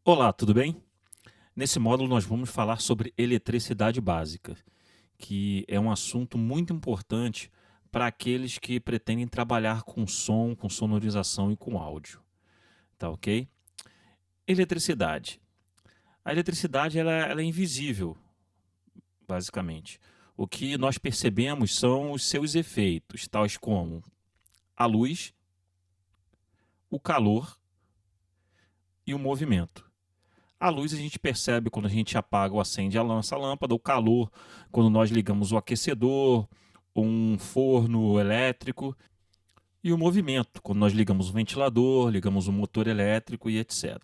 Olá, tudo bem? Nesse módulo nós vamos falar sobre eletricidade básica, que é um assunto muito importante para aqueles que pretendem trabalhar com som, com sonorização e com áudio, tá ok? Eletricidade. A eletricidade ela é invisível, basicamente. O que nós percebemos são os seus efeitos, tais como a luz, o calor e o movimento. A luz a gente percebe quando a gente apaga ou acende a nossa lâmpada, o calor quando nós ligamos o aquecedor, um forno elétrico, e o movimento quando nós ligamos o ventilador, ligamos o motor elétrico e etc.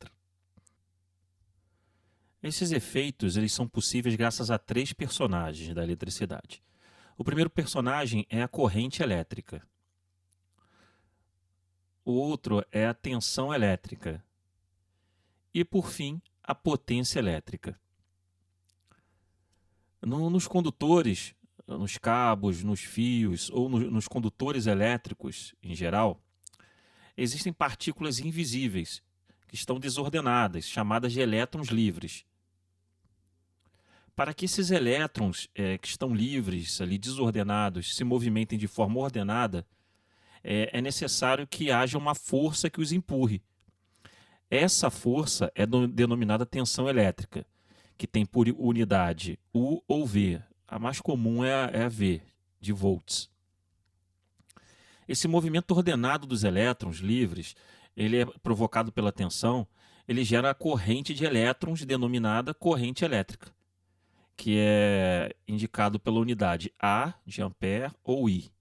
Esses efeitos eles são possíveis graças a três personagens da eletricidade. O primeiro personagem é a corrente elétrica. O outro é a tensão elétrica. E, por fim, a potência elétrica. Nos condutores, nos cabos, nos fios ou nos condutores elétricos em geral, existem partículas invisíveis que estão desordenadas, chamadas de elétrons livres. Para que esses elétrons que estão livres, ali desordenados, se movimentem de forma ordenada, é necessário que haja uma força que os empurre. Essa força é denominada tensão elétrica, que tem por unidade U ou V. A mais comum é a V, de volts. Esse movimento ordenado dos elétrons livres, ele é provocado pela tensão, ele gera a corrente de elétrons denominada corrente elétrica, que é indicado pela unidade A de ampere ou I.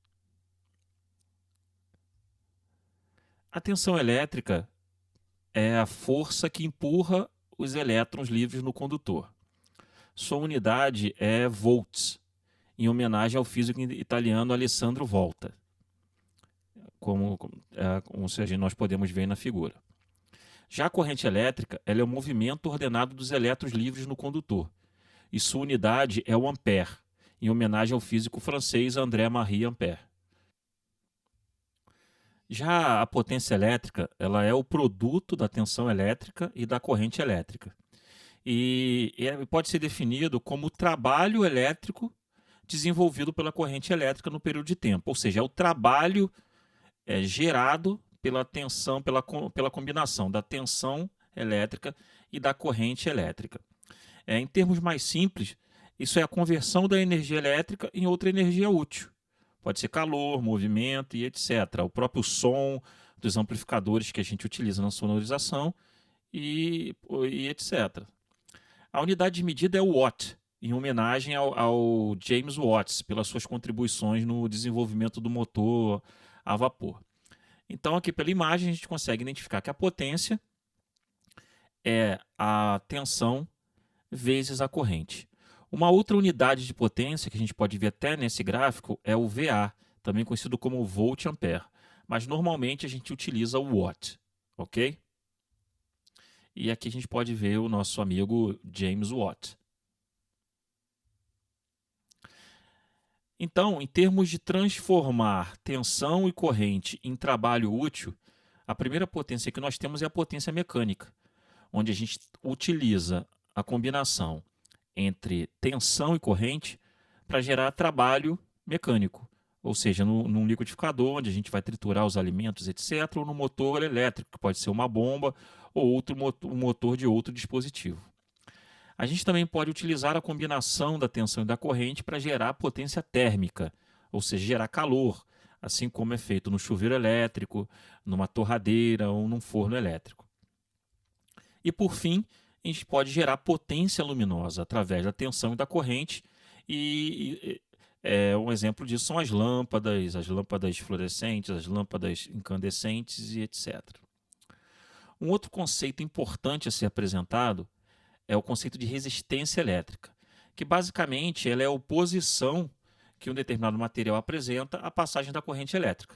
A tensão elétrica é a força que empurra os elétrons livres no condutor. Sua unidade é volts, em homenagem ao físico italiano Alessandro Volta, como nós podemos ver na figura. Já a corrente elétrica ela é o movimento ordenado dos elétrons livres no condutor, e sua unidade é o ampere, em homenagem ao físico francês André-Marie Ampère. Já a potência elétrica ela é o produto da tensão elétrica e da corrente elétrica. E pode ser definido como o trabalho elétrico desenvolvido pela corrente elétrica no período de tempo, ou seja, é o trabalho gerado pela tensão, pela combinação da tensão elétrica e da corrente elétrica. Em termos mais simples, isso é a conversão da energia elétrica em outra energia útil. Pode ser calor, movimento e etc. O próprio som dos amplificadores que a gente utiliza na sonorização e etc. A unidade de medida é o watt, em homenagem ao James Watt, pelas suas contribuições no desenvolvimento do motor a vapor. Então, aqui pela imagem, a gente consegue identificar que a potência é a tensão vezes a corrente. Uma outra unidade de potência que a gente pode ver até nesse gráfico é o VA, também conhecido como volt-ampere, mas normalmente a gente utiliza o watt, ok? E aqui a gente pode ver o nosso amigo James Watt. Então, em termos de transformar tensão e corrente em trabalho útil, a primeira potência que nós temos é a potência mecânica, onde a gente utiliza a combinação entre tensão e corrente para gerar trabalho mecânico, ou seja, num liquidificador, onde a gente vai triturar os alimentos, etc., ou no motor elétrico, que pode ser uma bomba ou um motor de outro dispositivo. A gente também pode utilizar a combinação da tensão e da corrente para gerar potência térmica, ou seja, gerar calor, assim como é feito no chuveiro elétrico, numa torradeira ou num forno elétrico. E por fim, a gente pode gerar potência luminosa através da tensão e da corrente. Um exemplo disso são as lâmpadas fluorescentes, as lâmpadas incandescentes e etc. Um outro conceito importante a ser apresentado é o conceito de resistência elétrica, que basicamente ela é a oposição que um determinado material apresenta à passagem da corrente elétrica.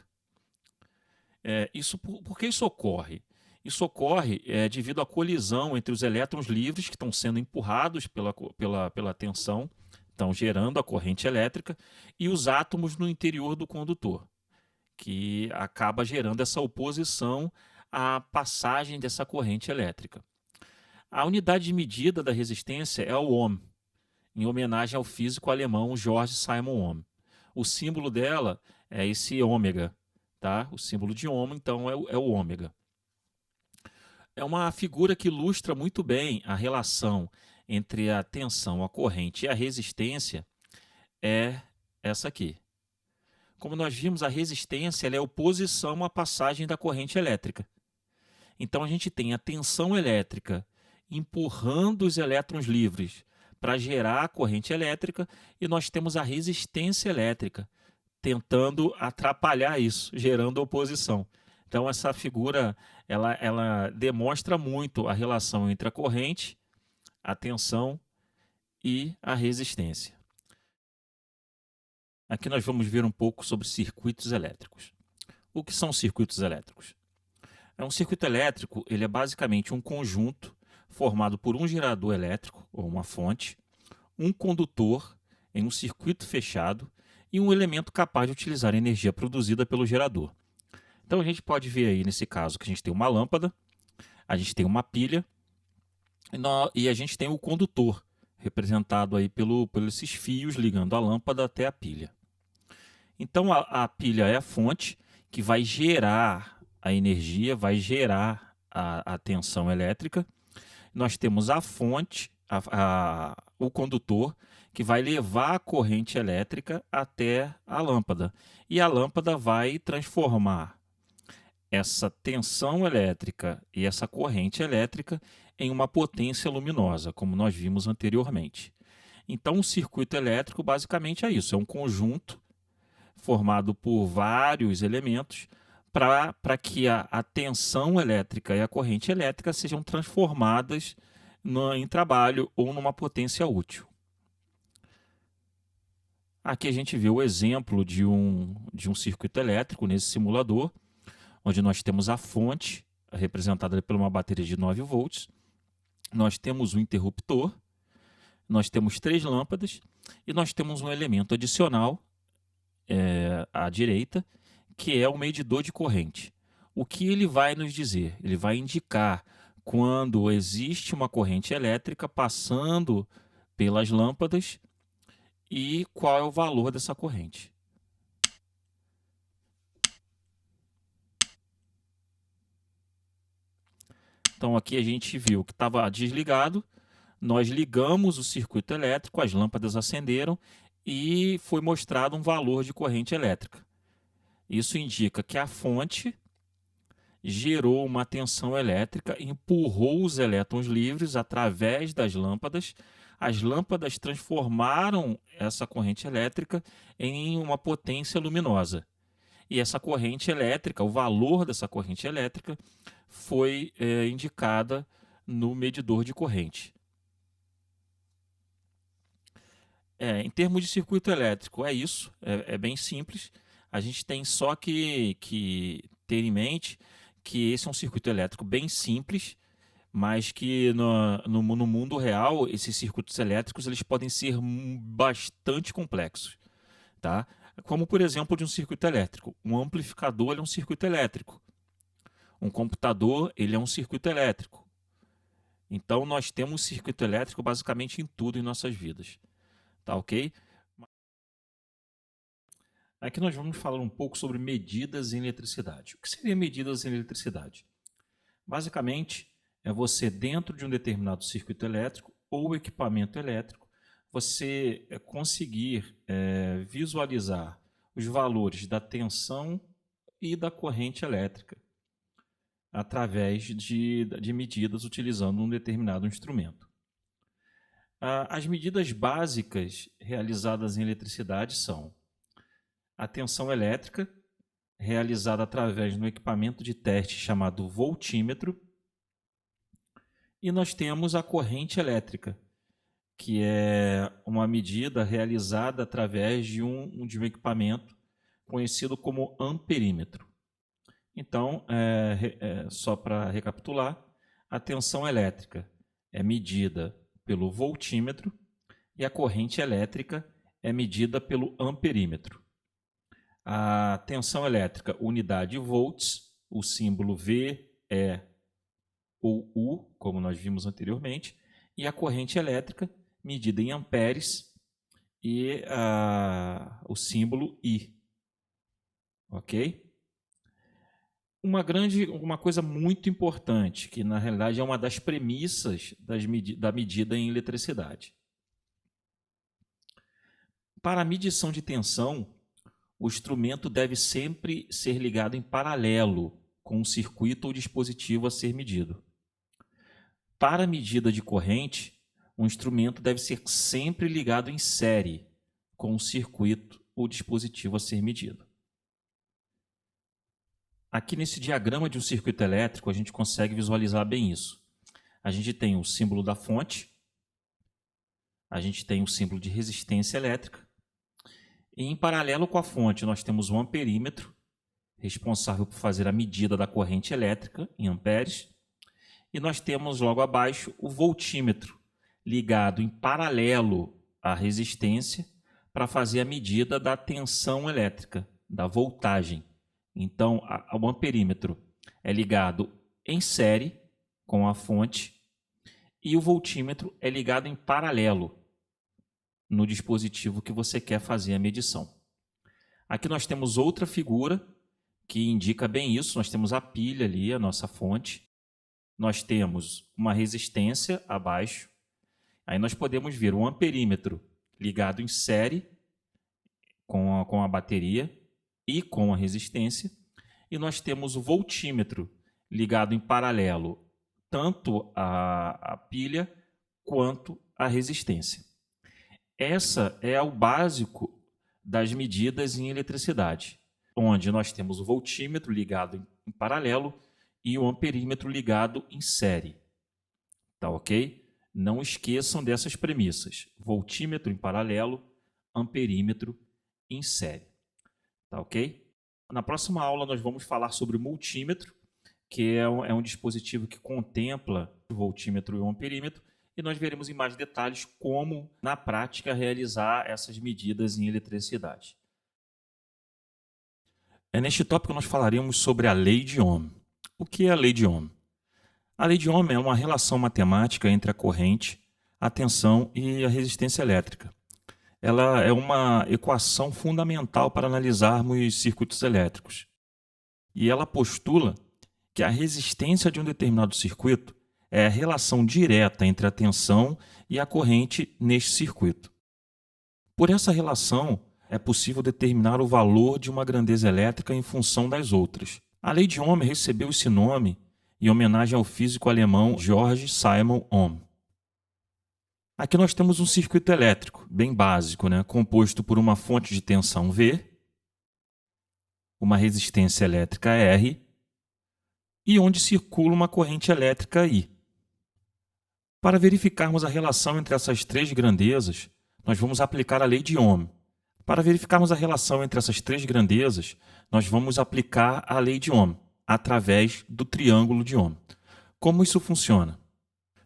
Por que isso ocorre? Isso ocorre devido à colisão entre os elétrons livres que estão sendo empurrados pela tensão, estão gerando a corrente elétrica, e os átomos no interior do condutor, que acaba gerando essa oposição à passagem dessa corrente elétrica. A unidade de medida da resistência é o ohm, em homenagem ao físico alemão Georg Simon Ohm. O símbolo dela é esse ômega, tá? O símbolo de ohm, então, é o ômega. É uma figura que ilustra muito bem a relação entre a tensão, a corrente e a resistência, é essa aqui. Como nós vimos, a resistência ela é a oposição à passagem da corrente elétrica. Então a gente tem a tensão elétrica empurrando os elétrons livres para gerar a corrente elétrica e nós temos a resistência elétrica tentando atrapalhar isso, gerando oposição. Então essa figura ela demonstra muito a relação entre a corrente, a tensão e a resistência. Aqui nós vamos ver um pouco sobre circuitos elétricos. O que são circuitos elétricos? Um circuito elétrico ele é basicamente um conjunto formado por um gerador elétrico, ou uma fonte, um condutor em um circuito fechado e um elemento capaz de utilizar a energia produzida pelo gerador. Então a gente pode ver aí nesse caso que a gente tem uma lâmpada, a gente tem uma pilha e a gente tem o condutor, representado aí por esses fios ligando a lâmpada até a pilha. Então a pilha é a fonte que vai gerar a energia, vai gerar a tensão elétrica. Nós temos a fonte, o condutor, que vai levar a corrente elétrica até a lâmpada. E a lâmpada vai transformar essa tensão elétrica e essa corrente elétrica em uma potência luminosa, como nós vimos anteriormente. Então, o circuito elétrico basicamente é isso, é um conjunto formado por vários elementos para que a tensão elétrica e a corrente elétrica sejam transformadas em trabalho ou numa potência útil. Aqui a gente vê o exemplo de um circuito elétrico nesse simulador, onde nós temos a fonte, representada por uma bateria de 9 volts, nós temos um interruptor, nós temos 3 lâmpadas e nós temos um elemento adicional à direita, que é o medidor de corrente. O que ele vai nos dizer? Ele vai indicar quando existe uma corrente elétrica passando pelas lâmpadas e qual é o valor dessa corrente. Então aqui a gente viu que estava desligado, nós ligamos o circuito elétrico, as lâmpadas acenderam e foi mostrado um valor de corrente elétrica. Isso indica que a fonte gerou uma tensão elétrica, empurrou os elétrons livres através das lâmpadas. As lâmpadas transformaram essa corrente elétrica em uma potência luminosa. E essa corrente elétrica, o valor dessa corrente elétrica, foi indicada no medidor de corrente. Em termos de circuito elétrico, é isso, é bem simples. A gente tem só que ter em mente que esse é um circuito elétrico bem simples, mas que no mundo real, esses circuitos elétricos eles podem ser bastante complexos. Tá? Como, por exemplo, de um circuito elétrico. Um amplificador ele é um circuito elétrico. Um computador ele é um circuito elétrico. Então, nós temos circuito elétrico basicamente em tudo em nossas vidas. Tá ok? Aqui nós vamos falar um pouco sobre medidas em eletricidade. O que seria medidas em eletricidade? Basicamente, é você dentro de um determinado circuito elétrico ou equipamento elétrico, você conseguir visualizar os valores da tensão e da corrente elétrica através de medidas utilizando um determinado instrumento. As medidas básicas realizadas em eletricidade são a tensão elétrica, realizada através de um equipamento de teste chamado voltímetro, e nós temos a corrente elétrica, que é uma medida realizada através de um equipamento conhecido como amperímetro. Então, só para recapitular, a tensão elétrica é medida pelo voltímetro e a corrente elétrica é medida pelo amperímetro. A tensão elétrica, unidade volts, o símbolo V é ou U, como nós vimos anteriormente, e a corrente elétrica medida em amperes e o símbolo I. Ok? Uma coisa muito importante, que na realidade é uma das premissas da medida em eletricidade. Para a medição de tensão, o instrumento deve sempre ser ligado em paralelo com o circuito ou dispositivo a ser medido. Para a medida de corrente, o instrumento deve ser sempre ligado em série com o circuito ou dispositivo a ser medido. Aqui nesse diagrama de um circuito elétrico, a gente consegue visualizar bem isso. A gente tem o símbolo da fonte, a gente tem o símbolo de resistência elétrica, e em paralelo com a fonte nós temos o amperímetro, responsável por fazer a medida da corrente elétrica em amperes, e nós temos logo abaixo o voltímetro, ligado em paralelo à resistência, para fazer a medida da tensão elétrica, da voltagem. Então, o amperímetro é ligado em série com a fonte e o voltímetro é ligado em paralelo no dispositivo que você quer fazer a medição. Aqui nós temos outra figura que indica bem isso. Nós temos a pilha ali, a nossa fonte. Nós temos uma resistência abaixo. Aí nós podemos ver o amperímetro ligado em série com a bateria e com a resistência. E nós temos o voltímetro ligado em paralelo tanto à pilha quanto à resistência. Essa é o básico das medidas em eletricidade, onde nós temos o voltímetro ligado em paralelo e o amperímetro ligado em série. Tá ok? Não esqueçam dessas premissas. Voltímetro em paralelo, amperímetro em série. Tá ok? Na próxima aula nós vamos falar sobre o multímetro, que é um dispositivo que contempla o voltímetro e o amperímetro, e nós veremos em mais detalhes como, na prática, realizar essas medidas em eletricidade. Neste tópico nós falaremos sobre a lei de Ohm. O que é a lei de Ohm? A lei de Ohm é uma relação matemática entre a corrente, a tensão e a resistência elétrica. Ela é uma equação fundamental para analisarmos circuitos elétricos. E ela postula que a resistência de um determinado circuito é a relação direta entre a tensão e a corrente neste circuito. Por essa relação, é possível determinar o valor de uma grandeza elétrica em função das outras. A lei de Ohm recebeu esse nome em homenagem ao físico alemão Georg Simon Ohm. Aqui nós temos um circuito elétrico, bem básico, composto por uma fonte de tensão V, uma resistência elétrica R e onde circula uma corrente elétrica I. Para verificarmos a relação entre essas três grandezas, nós vamos aplicar a lei de Ohm. Para verificarmos a relação entre essas três grandezas, nós vamos aplicar a lei de Ohm através do triângulo de Ohm. Como isso funciona?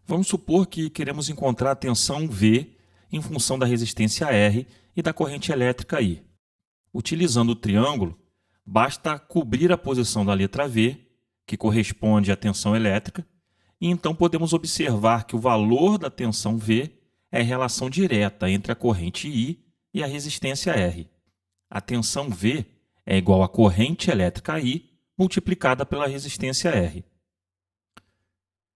Vamos supor que queremos encontrar a tensão V em função da resistência R e da corrente elétrica I. Utilizando o triângulo, basta cobrir a posição da letra V, que corresponde à tensão elétrica, e então podemos observar que o valor da tensão V é a relação direta entre a corrente I e a resistência R. A tensão V é igual à corrente elétrica I multiplicada pela resistência R.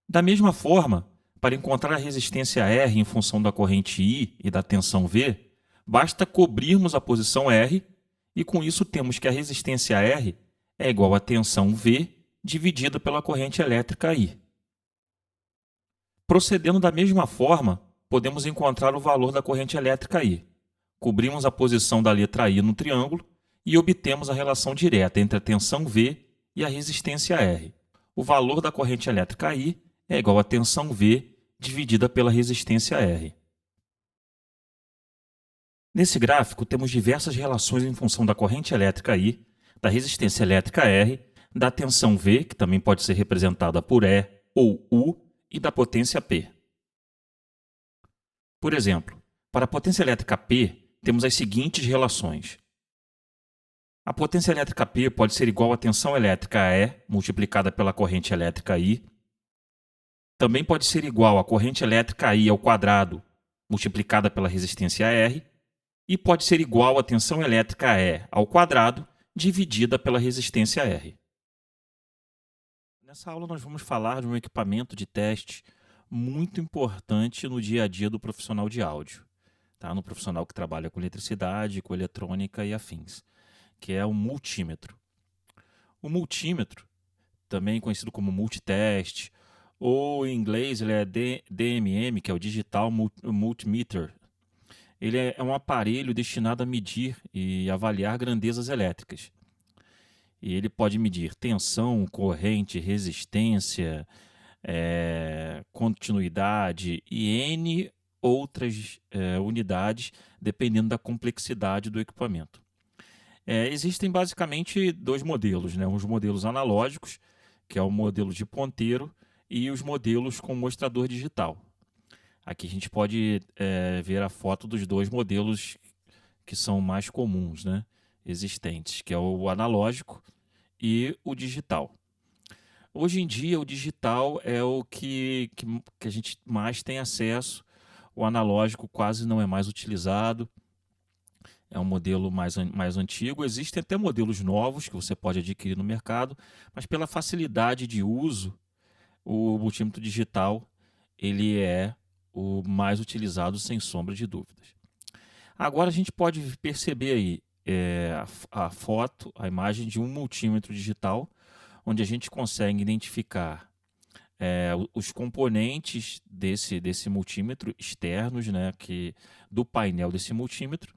Da mesma forma, para encontrar a resistência R em função da corrente I e da tensão V, basta cobrirmos a posição R e com isso temos que a resistência R é igual à tensão V dividida pela corrente elétrica I. Procedendo da mesma forma, podemos encontrar o valor da corrente elétrica I. Cobrimos a posição da letra I no triângulo e obtemos a relação direta entre a tensão V e a resistência R. O valor da corrente elétrica I é igual à tensão V dividida pela resistência R. Nesse gráfico, temos diversas relações em função da corrente elétrica I, da resistência elétrica R, da tensão V, que também pode ser representada por E ou U, e da potência P. Por exemplo, para a potência elétrica P, temos as seguintes relações. A potência elétrica P pode ser igual à tensão elétrica E multiplicada pela corrente elétrica I. Também pode ser igual a corrente elétrica I ao quadrado multiplicada pela resistência R, e pode ser igual a tensão elétrica E ao quadrado dividida pela resistência R. Nessa aula nós vamos falar de um equipamento de teste muito importante no dia a dia do profissional de áudio, tá? No profissional que trabalha com eletricidade, com eletrônica e afins, que é o multímetro. O multímetro, também conhecido como multiteste, ou em inglês ele é DMM, que é o Digital Multimeter. Ele é um aparelho destinado a medir e avaliar grandezas elétricas. E ele pode medir tensão, corrente, resistência, continuidade e N outras unidades, dependendo da complexidade do equipamento. Existem basicamente dois modelos, né? Os modelos analógicos, que é o modelo de ponteiro, e os modelos com mostrador digital. Aqui a gente pode ver a foto dos dois modelos que são mais comuns, né, existentes, que é o analógico e o digital. Hoje em dia, o digital é o que a gente mais tem acesso. O analógico quase não é mais utilizado. É um modelo mais antigo. Existem até modelos novos que você pode adquirir no mercado, mas pela facilidade de uso, o multímetro digital ele é o mais utilizado, sem sombra de dúvidas. Agora a gente pode perceber aí a foto, a imagem de um multímetro digital, onde a gente consegue identificar os componentes desse multímetro externos, né, do painel desse multímetro.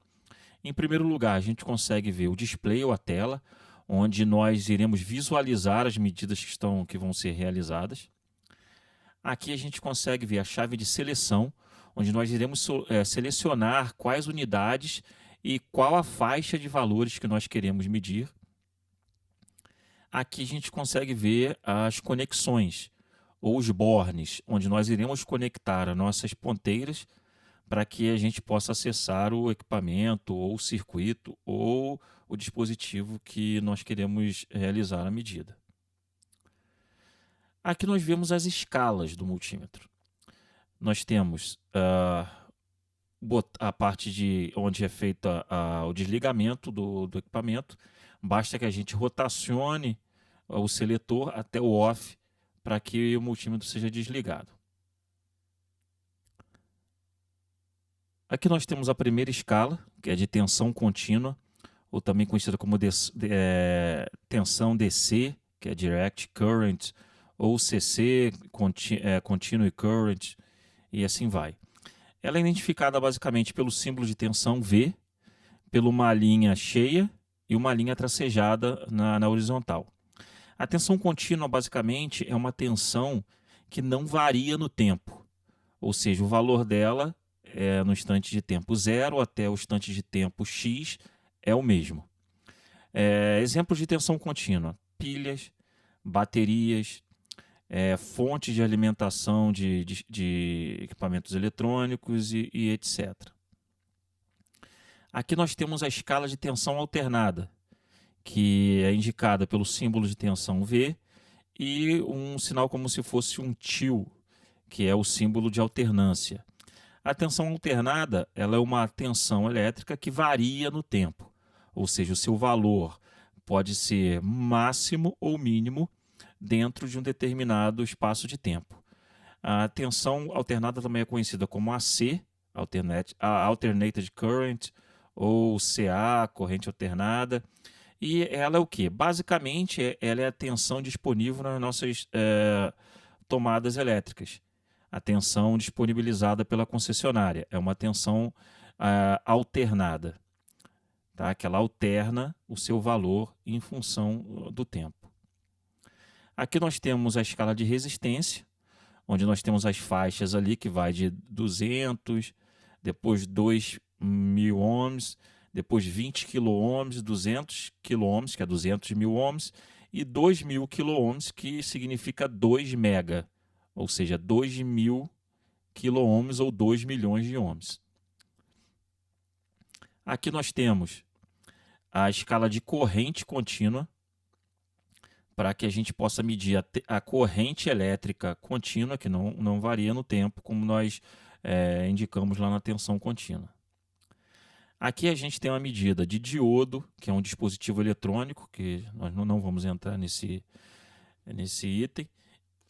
Em primeiro lugar, a gente consegue ver o display ou a tela, onde nós iremos visualizar as medidas que vão ser realizadas. Aqui a gente consegue ver a chave de seleção, onde nós iremos selecionar quais unidades e qual a faixa de valores que nós queremos medir. Aqui a gente consegue ver as conexões, ou os bornes, onde nós iremos conectar as nossas ponteiras para que a gente possa acessar o equipamento, ou o circuito, ou o dispositivo que nós queremos realizar a medida. Aqui nós vemos as escalas do multímetro. Nós temos a parte de onde é feito o desligamento do equipamento. Basta que a gente rotacione o seletor até o off para que o multímetro seja desligado. Aqui nós temos a primeira escala, que é de tensão contínua, ou também conhecida como tensão DC, que é Direct Current, ou CC, Continuous Current, e assim vai. Ela é identificada basicamente pelo símbolo de tensão V, por uma linha cheia e uma linha tracejada na horizontal. A tensão contínua, basicamente, é uma tensão que não varia no tempo, ou seja, o valor dela no instante de tempo 0 até o instante de tempo x é o mesmo. Exemplos de tensão contínua: pilhas, baterias, fontes de alimentação de equipamentos eletrônicos e etc. Aqui nós temos a escala de tensão alternada, que é indicada pelo símbolo de tensão V e um sinal como se fosse um til, que é o símbolo de alternância. A tensão alternada ela é uma tensão elétrica que varia no tempo, ou seja, o seu valor pode ser máximo ou mínimo dentro de um determinado espaço de tempo. A tensão alternada também é conhecida como AC, Alternated Current, ou CA, corrente alternada. E ela é o quê? Basicamente, ela é a tensão disponível nas nossas tomadas elétricas. A tensão disponibilizada pela concessionária. É uma tensão alternada, tá? Que ela alterna o seu valor em função do tempo. Aqui nós temos a escala de resistência, onde nós temos as faixas ali que vai de 200, depois 2.000 ohms, depois 20 kΩ, 200 kΩ, que é 200 mil ohms, e 2.000 kΩ, que significa 2 mega, ou seja, 2.000 kΩ ou 2 milhões de ohms. Aqui nós temos a escala de corrente contínua, para que a gente possa medir a corrente elétrica contínua, que não varia no tempo, como nós indicamos lá na tensão contínua. Aqui a gente tem uma medida de diodo, que é um dispositivo eletrônico, que nós não vamos entrar nesse item,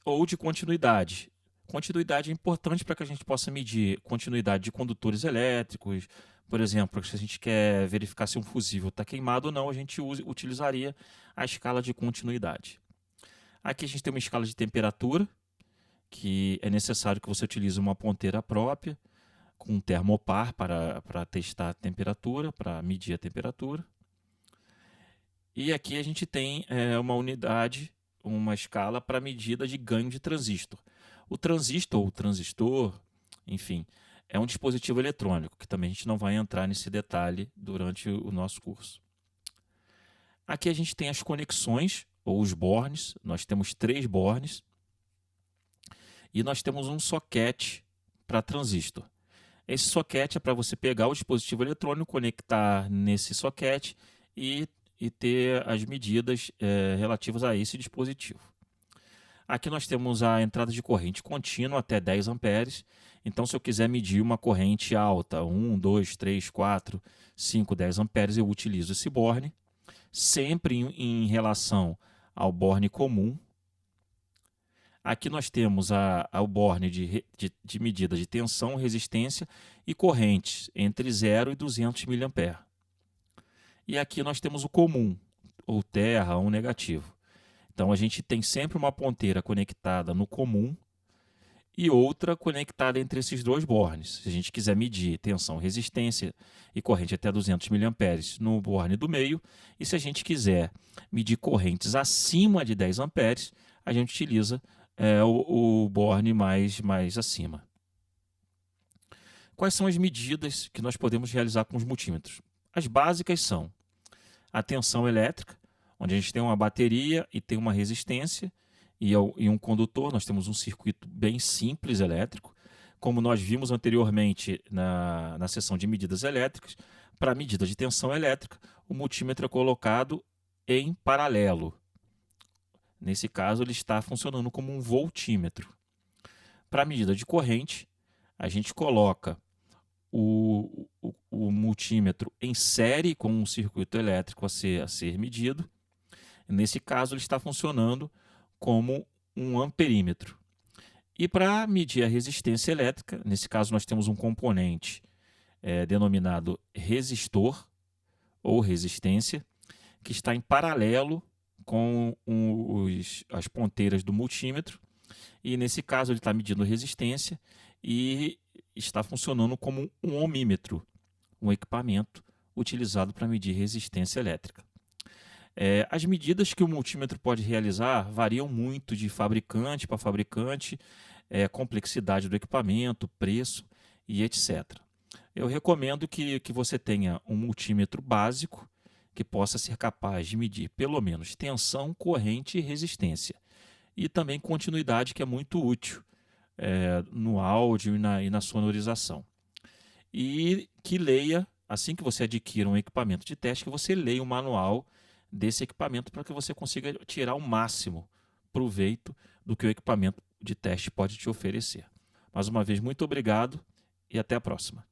ou de continuidade. Continuidade é importante para que a gente possa medir continuidade de condutores elétricos. Por exemplo, se a gente quer verificar se um fusível está queimado ou não, a gente utilizaria a escala de continuidade. Aqui a gente tem uma escala de temperatura, que é necessário que você utilize uma ponteira própria, com um termopar para testar a temperatura, para medir a temperatura. E aqui a gente tem uma unidade, uma escala para medida de ganho de transistor. O transistor ou transistor, enfim, é um dispositivo eletrônico, que também a gente não vai entrar nesse detalhe durante o nosso curso. Aqui a gente tem as conexões, ou os bornes. Nós temos 3 bornes. E nós temos um soquete para transistor. Esse soquete é para você pegar o dispositivo eletrônico, conectar nesse soquete e ter as medidas relativas a esse dispositivo. Aqui nós temos a entrada de corrente contínua até 10 amperes. Então, se eu quiser medir uma corrente alta, 1, 2, 3, 4, 5, 10 amperes, eu utilizo esse borne, sempre em relação ao borne comum. Aqui nós temos o borne de medida de tensão, resistência e correntes entre 0 e 200 mA. E aqui nós temos o comum, ou terra, ou negativo. Então a gente tem sempre uma ponteira conectada no comum e outra conectada entre esses 2 bornes. Se a gente quiser medir tensão, resistência e corrente até 200 mA no borne do meio, e se a gente quiser medir correntes acima de 10 amperes, a gente utiliza o borne mais acima. Quais são as medidas que nós podemos realizar com os multímetros? As básicas são a tensão elétrica, onde a gente tem uma bateria e tem uma resistência e um condutor. Nós temos um circuito bem simples elétrico. Como nós vimos anteriormente na seção de medidas elétricas, para a medida de tensão elétrica, o multímetro é colocado em paralelo. Nesse caso, ele está funcionando como um voltímetro. Para a medida de corrente, a gente coloca o multímetro em série com um circuito elétrico a ser medido. Nesse caso, ele está funcionando como um amperímetro. E para medir a resistência elétrica, nesse caso nós temos um componente denominado resistor ou resistência, que está em paralelo com as ponteiras do multímetro, e nesse caso ele está medindo resistência e está funcionando como um ohmímetro, um equipamento utilizado para medir resistência elétrica. As medidas que o multímetro pode realizar variam muito de fabricante para fabricante, complexidade do equipamento, preço e etc. Eu recomendo que você tenha um multímetro básico que possa ser capaz de medir pelo menos tensão, corrente e resistência. E também continuidade, que é muito útil no áudio e na sonorização. E que leia, assim que você adquira um equipamento de teste, que você leia o manual desse equipamento para que você consiga tirar o máximo proveito do que o equipamento de teste pode te oferecer. Mais uma vez, muito obrigado e até a próxima.